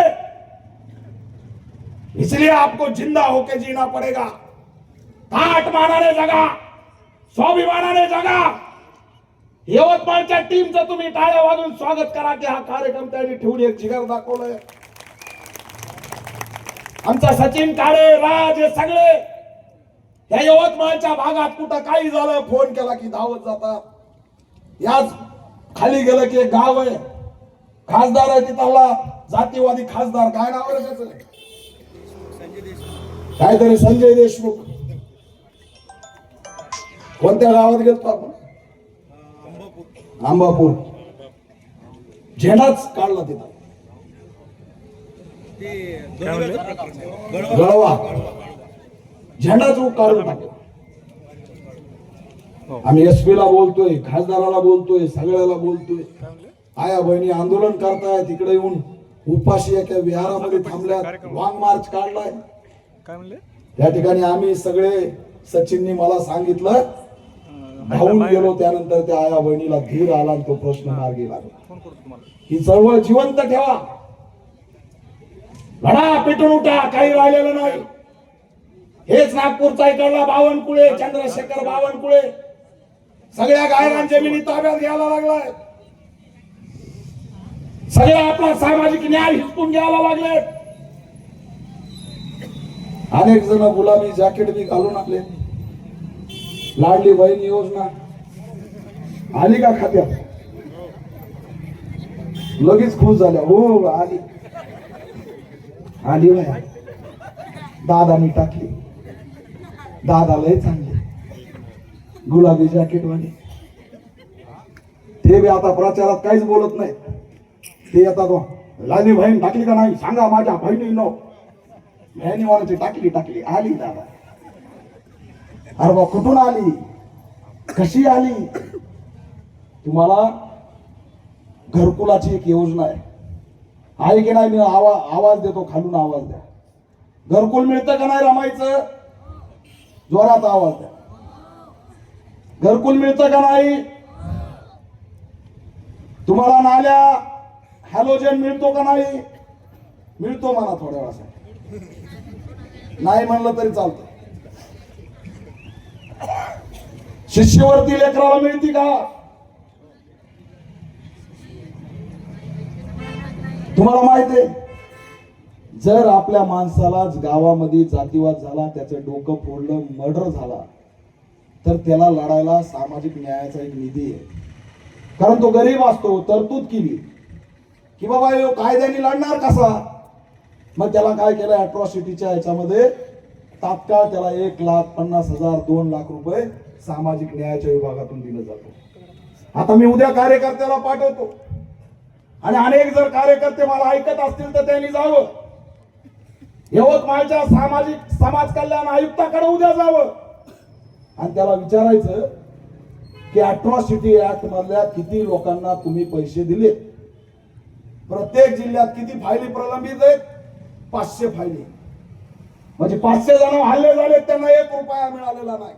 इसलिए आपको जिंदा होके जीना पड़ेगा. थाट मानाने जगा, स्वाभिमानाने जगा. यवतमाळच्या टीमचं तुम्ही टाळ्या वाजून स्वागत करा की हा कार्यक्रम त्यांनी ठेवून एक जिगर दाखवलंय. आमचा सचिन काळे, राज, हे सगळे या यवतमाळच्या भागात कुठं काही झालं फोन केला की धावत जातात. याच खाली गेलं की एक गाव आहे, खासदार आहे तिथला, जातीवादी खासदार, काय नाव आहे त्याचं, काहीतरी संजय देशमुख. कोणत्या गावात गेलो आपण? आंबापूर. झेंडाच काढला तिथं, गळवा झेंडाच काढून टाकला. आम्ही एसपी ला बोलतोय, खासदाराला बोलतोय, सगळ्याला बोलतोय. आया बहिणी आंदोलन करताय, तिकडे येऊन उपाशी एका विहारामध्ये थांबल्यात, लॉंग मार्च काढलाय. काय म्हणले? त्या ठिकाणी आम्ही सगळे, सचिननी मला सांगितलं, धावून गेलो. त्यानंतर त्या आया बहिणीला धीर आला आणि तो प्रश्न मार्गी लागला. फोन करतो तुम्हाला. ही चळवळ जिवंत ठेवा, लढा, पेटून उठा, काही राहिलेलं नाही. हेच नागपूरचा इकडला बावनकुळे, चंद्रशेखर बावनकुळे सगळ्या गायरान जमिनी ताब्यात घ्यायला लागलाय. सगळ्या आपला सामाजिक न्याय हिसकून घ्यायला लागले. अनेक जण गुलाबी जॅकेट बी घालून आपले. लाडली बहीण योजना आली का खात्यात? लगेच खुश झाल्या. हो आली आली बाया. दादानी टाकली. दादा लय चांगले गुलाबी जॅकेट वाले. ते बी आता प्रचारात काहीच बोलत नाही. ते आता तो लाली बहीण टाकली का नाही सांगा माझ्या बहिणीनो. बहिणी वाणाची टाकली टाकली. आली दादा. अरे बा कुठून आली, कशी आली? तुम्हाला घरकुलाची एक योजना आहे की नाही? मी आवाज देतो, खालून आवाज द्या. घरकुल मिळतं का नाही रमायचं? जोरात आवाज द्या. घरकुल मिळतं का नाही? तुम्हाला नाल्या हॅलोजन मिळतो का नाही? मिळतो म्हणा थोड्या वेळासाठी. नाही म्हणलं तरी चालतं. शिष्यवृत्ती लेकराला मिळती का? तुम्हाला माहिती आहे, जर आपल्या माणसाला गावामध्ये जातीवाद झाला, त्याचं डोकं फोडलं, मर्डर झाला, तर त्याला लढायला सामाजिक न्यायाचा एक निधी आहे. कारण तो गरीब असतो, तरतूद केली की बाबा कायद्याने लढणार कसा. मग त्याला काय केलं, अॅट्रॉसिटीच्या ह्याच्यामध्ये तात्काळ त्याला 1,50,000 2 लाख रुपये सामाजिक न्यायाच्या विभागातून दिलं जातो. आता मी उद्या कार्यकर्त्याला पाठवतो आणि अनेक जर कार्यकर्ते मला ऐकत असतील तर त्यांनी जावं यवतमाळच्या सामाजिक समाज कल्याण आयुक्ताकडे उद्या जावं आणि त्याला विचारायचं की अॅट्रॉसिटी ऍक्ट मधल्या किती लोकांना तुम्ही पैसे दिले. प्रत्येक जिल्ह्यात किती फायली प्रलंबित आहेत? 500 फायली. म्हणजे 500 जण हल्ले झाले, त्यांना 1 रुपया मिळालेला नाही.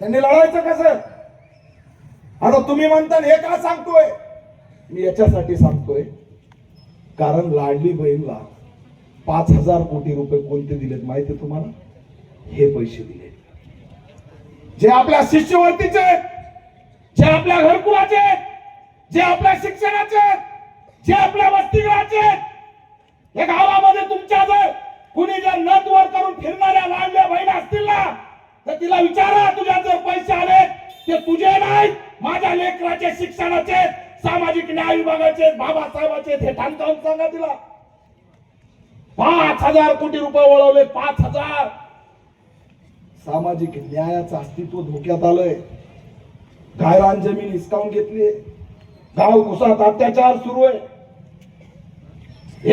त्यांनी लढायचं कसं? आता तुम्ही म्हणता हे का सांगतोय? मी याच्यासाठी सांगतोय कारण लाडली बहीणला 5,000 कोटी रुपये कोणते दिलेत माहिती तुम्हाला? हे पैसे दिले जे आपल्या शिष्यवृत्तीचे, जे आपल्या घरकुलाचे, जे आपल्या शिक्षणाचे, जे आपल्या वसतिगृहाचे. या गावामध्ये तुमच्या जर कुणी जर नथ वर करून फिरणाऱ्या लाडल्या बहीण असतील ना, तर तिला विचारा तुझ्या जर पैसे आले ते तुझे नाही, माझ्या लेकराचे, शिक्षणाचे, सामाजिक न्याय विभागाचे, बाबासाहेबाचे, हे ठाणकावून सांगा तिला. 5,000 कोटी रुपये वळवले. 5,000. सामाजिक न्यायाचं अस्तित्व धोक्यात आलंय. गायरान जमीन हिसकावून घेतली. गाव कुसात अत्याचार सुरू आहे.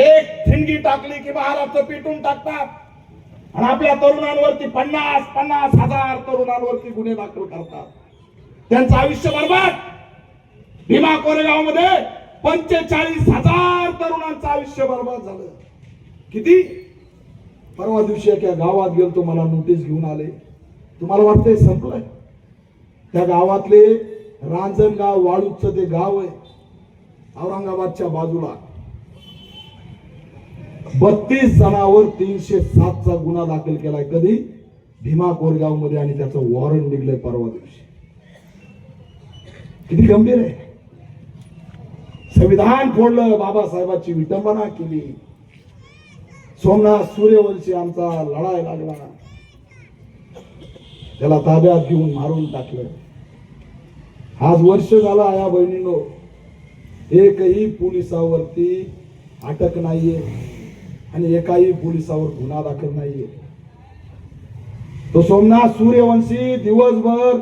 एक ठिणगी टाकली की महाराष्ट्र पेटून टाकतात आणि आपल्या तरुणांवरती 50,000 तरुणांवरती गुन्हे दाखल करतात. त्यांचं आयुष्य बर्बाद. भीमा कोरेगाव मध्ये 45,000 तरुणांचं आयुष्य बर्बाद झालं. किती? परवा दिवशी एका गावात गेलतो, मला नोटीस घेऊन आले. तुम्हाला वाटतंय संपलंय? त्या गावातले रांजणगाव वाळूचं ते गाव आहे औरंगाबादच्या बाजूला. 32 जणांवर 307चा गुन्हा दाखल केलाय. कधी? भीमा कोरेगाव मध्ये. आणि त्याचं वॉरंट निघलंय परवा दिवशी. किती गंभीर आहे. संविधान फोडलं, बाबासाहेबांची विटंबना केली. सोमनाथ सूर्यवंशी आमचा लढाय लागला, त्याला ताब्यात घेऊन मारून टाकलं. आज वर्ष झाला या बहिणीनो, एकही पोलिसावरती अटक नाहीये आणि एकाही पोलिसावर गुन्हा दाखल नाहीये. तो सोमनाथ सूर्यवंशी दिवसभर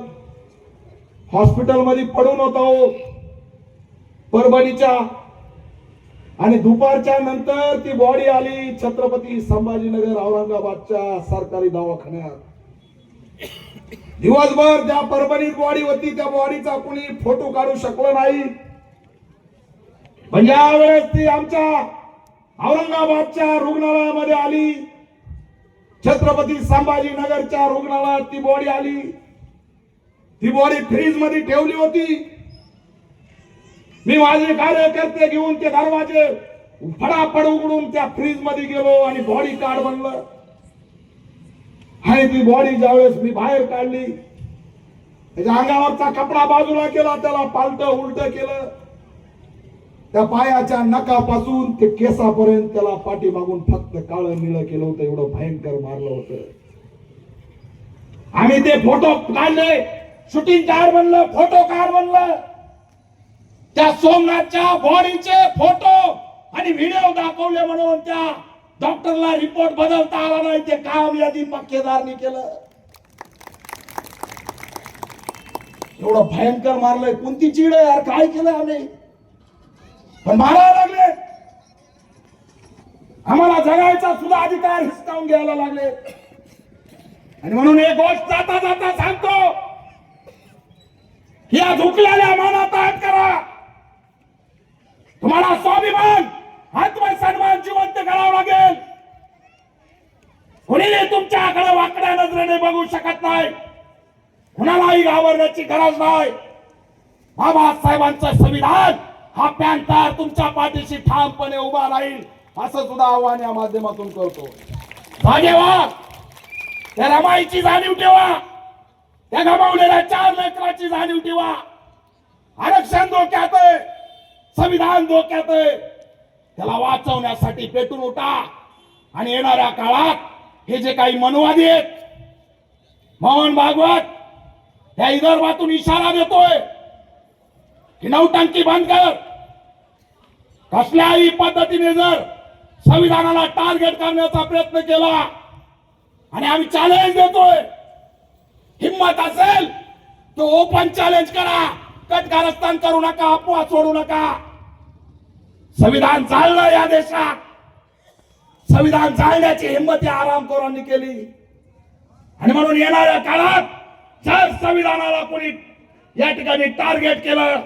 हॉस्पिटलमध्ये पडून होता परभणीच्या, आणि दुपारच्या नंतर ती बॉडी आली छत्रपती संभाजीनगर औरंगाबादच्या सरकारी दवाखान्यात. दिवसभर त्या परभणीत बॉडी होती, त्या बॉडीचा कुणी फोटो काढू शकलो नाही. म्हणजे यावेळेस ती आमच्या औरंगाबादच्या रुग्णालयामध्ये आली, छत्रपती संभाजीनगरच्या रुग्णालयात ती बॉडी आली. ती बॉडी फ्रीज मध्ये ठेवली होती. मी माझे कार्यकर्ते घेऊन ते दरवाजे फडाफड उघडून त्या फ्रीज मध्ये गेलो आणि बॉडी कार्ड बनलं. आणि ती बॉडी ज्यावेळेस मी बाहेर काढली, त्याच्या अंगावरचा कपडा बाजूला केला, त्याला पालट उलट केलं. त्या पायाच्या नखापासून ते केसापर्यंत त्याला पाठीमागून फक्त काळं निळं केलं होतं. एवढं भयंकर मारलं होतं. आम्ही ते फोटो काढले, शूटिंग कार्ड बनलं, फोटो कार्ड बनलं. त्या सोमनाथच्या बॉडीचे फोटो आणि व्हिडिओ दाखवले म्हणून त्या डॉक्टरला रिपोर्ट बदलता आला नाही. ते काम यादी मक्केदारनी केलं. एवढं भयंकर मारलंय. कोणती चीड आहे यार, काय केलं आम्ही? पण मारायला लागले. आम्हाला जगायचा सुद्धा अधिकार हिसकावून घ्यायला लागले. आणि म्हणून एक गोष्ट जाता जाता सांगतो, या झुकलेल्या मानात आट करा. तुम्हाला स्वाभिमान, आत्म सन्मान जिवंत करावा लागेल. कुणीही तुमच्याकडे वाकड्या नजरेने बघू शकत नाही. कुणालाही घाबरण्याची गरज नाही. बाबासाहेबांचं संविधान हा पॅंथर तुमच्या पाठीशी ठामपणे उभा राहील, असं सुद्धा आव्हान या माध्यमातून करतो. जागे व्हा. त्या रमाईची जाणीव ठेवा. त्या गमावलेल्या 4 लेकराची जाणीव ठेवा. आरक्षण धोक्यात आहे, संविधान धोक्यात आहे. त्याला वाचवण्यासाठी पेटून उठा. आणि येणाऱ्या काळात हे जे काही मनवादी आहेत, मोहन भागवत या विदर्भातून इशारा देतोय की नौटंकी बंद कर. कसल्याही पद्धतीने जर संविधानाला टार्गेट करण्याचा प्रयत्न केला, आणि आम्ही चॅलेंज देतोय, हिम्मत असेल तो ओपन चॅलेंज करा. कटकारस्थान करू नका, अफवा सोडू नका. संविधान जाळलं या देशात. संविधान जाळण्याची हिंमत या आरामखोरांनी केली. आणि म्हणून येणाऱ्या काळात जर संविधानाला कोणी या ठिकाणी टार्गेट केलं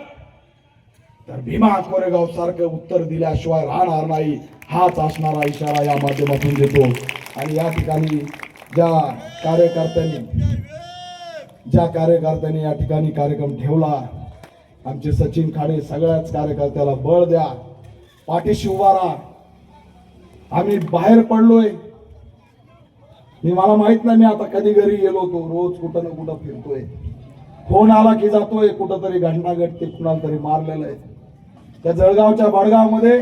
तर भीमा कोरेगाव सारखं उत्तर दिल्याशिवाय राहणार नाही. हाच असणारा इशारा या माध्यमातून देतो. आणि या ठिकाणी ज्या कार्यकर्त्यांनी या ठिकाणी कार्यक्रम ठेवला, आमचे सचिन खाडे, सगळ्याच कार्यकर्त्याला बळ द्या, पाठीशी उभा राहा. आम्ही बाहेर पडलोय. मला माहित नाही मी आता कधी घरी गेलो होतो. रोज कुठं ना कुठं फिरतोय. फोन आला की जातोय. कुठंतरी घटना घडते, कुणाला तरी मारलेलं आहे. त्या जळगावच्या बडगावमध्ये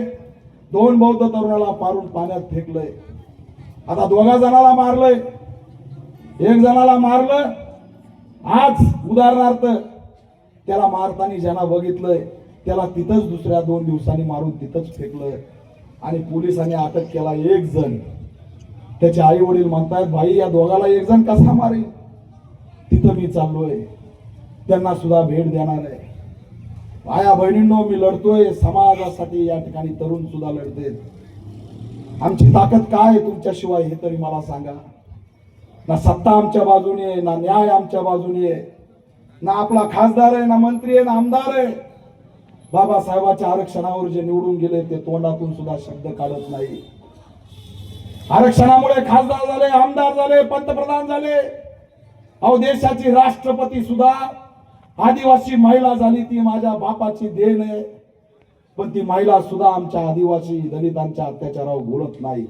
2 बौद्ध तरुणाला मारून पाण्यात फेकलंय. आता 2 जणाला मारलंय, 1 जणाला मारलं. आज उदाहरणार्थ त्याला मारताना ज्यांना बघितलंय त्याला तिथंच दुसऱ्या 2 दिवसांनी मारून तिथंच फेकलंय. आणि पोलिसांनी अटक केला 1 जण. त्याचे आई वडील म्हणतायत, भाई या दोघाला 1 जण कसा मारेल? तिथं मी चाललोय, त्यांना सुद्धा भेट देणार आहे. आया बहिणींनो, मी लढतोय समाजासाठी. या ठिकाणी तरुण सुद्धा लढते. आमची ताकद काय तुमच्याशिवाय हे तरी मला सांगा. ना सत्ता आमच्या बाजूने आहे, ना न्याय आमच्या बाजूने आहे, ना आपला खासदार आहे, ना मंत्री आहे, ना आमदार आहे. बाबासाहेबांच्या आरक्षणावर जे निवडून गेले ते तोंडातून सुद्धा शब्द काढत नाही. आरक्षणामुळे खासदार झाले, आमदार झाले, पंतप्रधान झाले. अहो, देशाची राष्ट्रपती सुद्धा आदिवासी महिला झाली. ती माझ्या बापाची देण आहे. पण ती महिला सुद्धा आमच्या आदिवासी दलितांच्या अत्याचारावर बोलत नाही.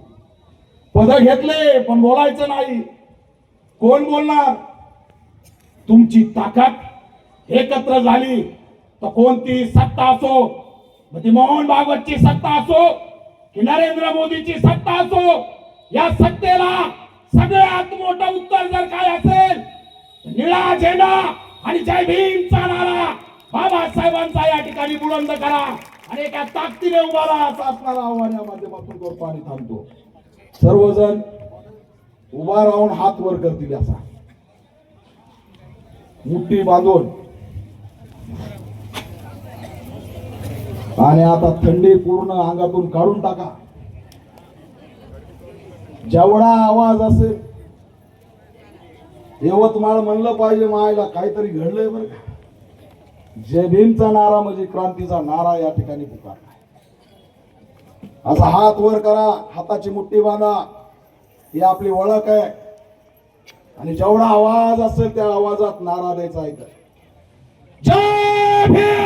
पद घेतले पण बोलायचं नाही. कोण बोलणार? तुमची ताकद एकत्र झाली तर कोणती सत्ता असो, मग ती मोहन भागवतची सत्ता असो की नरेंद्र मोदीची सत्ता असो, या सत्तेला सगळ्यात मोठं उत्तर जर काय असेल, निळा झेंडा आणि जय भीमचा नारा बाबासाहेबांचा या ठिकाणी बुलंद करा आणि एका ताकदीने उभा राहा, असं असणारा आव्हान या माध्यमातून करतो आणि थांबतो. सर्वजण उभा राहून हात वर करतील असा मुठी बांधून. आणि आता थंडी पूर्ण अंगातून काढून टाका. जेवढा आवाज असेल, यवतमाळ म्हणलं पाहिजे, मायला काहीतरी घडलंय बरं का. जय भीमचा नारा म्हणजे क्रांतीचा नारा या ठिकाणी पुकारला. असा हात वर करा, हाताची मुठ्ठी बांधा, ही आपली ओळख आहे. आणि जेवढा आवाज असेल त्या आवाजात नारा द्यायचा आहे. जय भीम.